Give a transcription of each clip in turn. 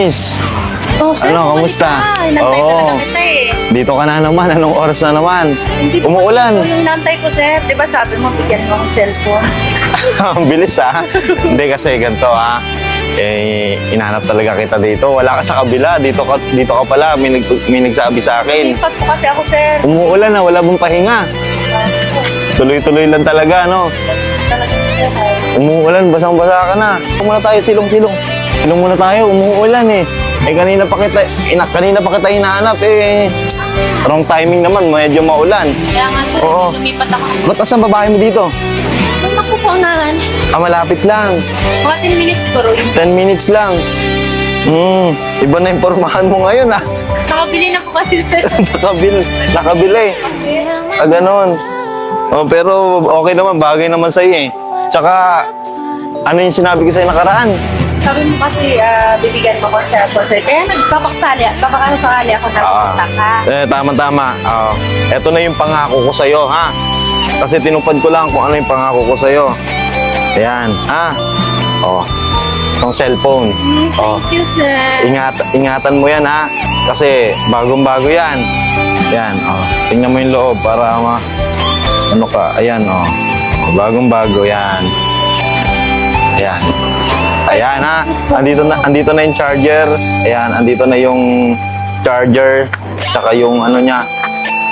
Miss, Oh, sir, ano, kamusta? Inantay Oo. talaga kita eh. Dito ka na naman. Anong oras na naman? Hindi po Umuulan. kasi yung inantay ko, sir. Di ba sabi mo, bigyan mo ang cellphone? Ang bilis ha. Hindi kasi ganito ha. Inahanap talaga kita dito. Wala ka sa kabila. Dito ka pala. May nagsabi sa akin. Lipat po kasi ako, sir. Umuulan na. Wala bang pahinga. Tuloy-tuloy lang talaga, no? Talaga, sir. Umuulan. Basang-basa ka na. Silong muna tayo. Silong. Silong muna tayo. Umuulan eh. Kanina pa kita hinahanap eh. Wrong timing naman. Medyo maulan. Kaya nga, sir, Oo. lumipat ako. Ba't asan babae mo dito? Doon ako po unahan. Malapit lang. Mga 10 minutes siguro yun. 10 minutes lang. Iba na yung pormahan mo ngayon ah. Nakabili na po kasi, sir. Nakabili. Ganon. Oh, pero okay naman, bagay naman sa'yo eh. Tsaka, ano yung sinabi ko sa'yo nakaraan? Sabi mo kasi, bibigyan mo ko sa cellphone, sir. Kaya nagpapakasali ako na pupunta ka. Tama-tama. Eto na yung pangako ko sa'yo, ha? Kasi tinupad ko lang kung ano yung pangako ko sa'yo. Ayan, ha? Oh, itong cellphone. Oh, Thank you, sir. ingatan mo yan, ha? Kasi bagong-bago yan. Ayan, oh. Tingnan mo yung loob para ano ka, ayan, oh. Bagong-bago yan. Ayan. Ayan, ha? Andito na yung charger. Ayan, andito na yung charger. Tsaka yung ano niya.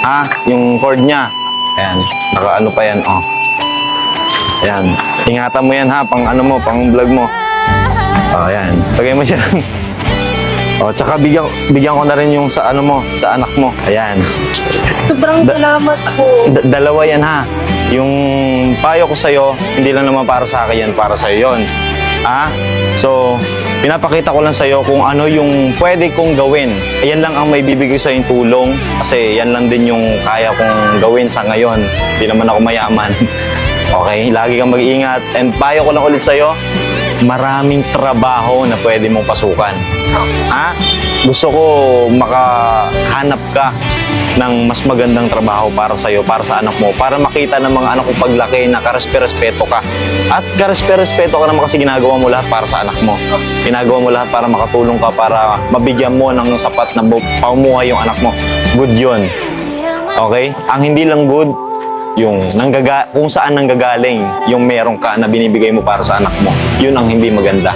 Ha? Yung cord niya. Ayan, naka-ano pa yan, oh. Ayan. Ingatan mo yan, ha? Pang ano mo, pang vlog mo. Oh, ayan. Lagay mo dyan. Oh, tsaka bigyan ko na rin yung sa ano mo, sa anak mo. Ayan. Sobrang salamat po. Dalawa yan, ha? Yung payo ko sa'yo, hindi lang naman para sa akin yan, para sa'yo yun. Ha? So, pinapakita ko lang sa'yo kung ano yung pwede kong gawin. Yan lang ang may bibigay sa'yo yung tulong. Kasi yan lang din yung kaya kong gawin sa ngayon. Hindi naman ako mayaman. Okay? Lagi kang mag-iingat. And payo ko lang ulit sa'yo, maraming trabaho na pwede mong pasukan. Ha? Gusto ko makahanap ka ng mas magandang trabaho para sa'yo, para sa anak mo, para makita ng mga anak ko paglaki na karespe-respeto ka. At karespe-respeto ka naman kasi ginagawa mo lahat para sa anak mo. Ginagawa mo lahat para makatulong ka, para mabigyan mo ng sapat na pamumuhay yung anak mo. Good yun. Okay? Ang hindi lang good, yung kung saan nanggagaling yung meron ka na binibigay mo para sa anak mo. Yun ang hindi maganda.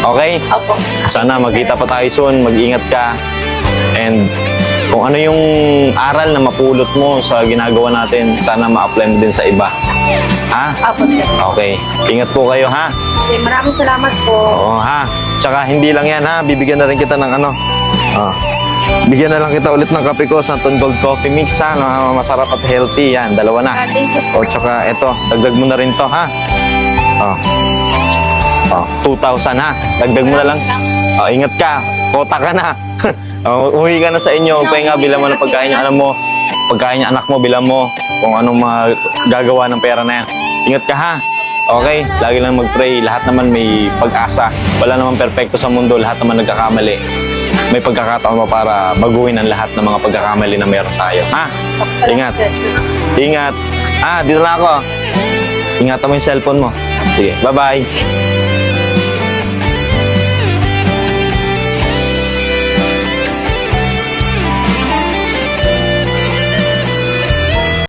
Okay? Opo. Sana magkita pa tayo soon, mag-ingat ka. And kung ano yung aral na mapulot mo sa ginagawa natin, sana ma-apply mo din sa iba. Ha? Opo, sir. Okay. Ingat po kayo, ha? Okay, maraming salamat po. Oo, ha? Tsaka hindi lang yan, ha? Bibigyan na rin kita ng ano. Bigyan na lang kita ulit ng kape ko, Santon Gold Coffee Mix, ha? Na masarap at healthy. Yan, dalawa na. Thank you O, po. tsaka ito, dagdag mo na rin to, ha? 2,000, ha? Dagdag mo na lang. Ingat ka. Kota ka na. Uwi ka na sa inyo. Pahinga, bilang mo ng pagkain niya, alam mo. Pagkain niya, anak mo, bilang mo. Kung anong mga gagawa ng pera na yan. Ingat ka, ha? Okay? Lagi lang mag-pray. Lahat naman may pag-asa. Wala naman perpekto sa mundo. Lahat naman nagkakamali. May pagkakataon mo para baguhin ang lahat ng mga pagkakamali na meron tayo. Ha? Ingat. Ingat. Dito na ako. Ingatan mo yung cellphone mo. Sige, bye-bye.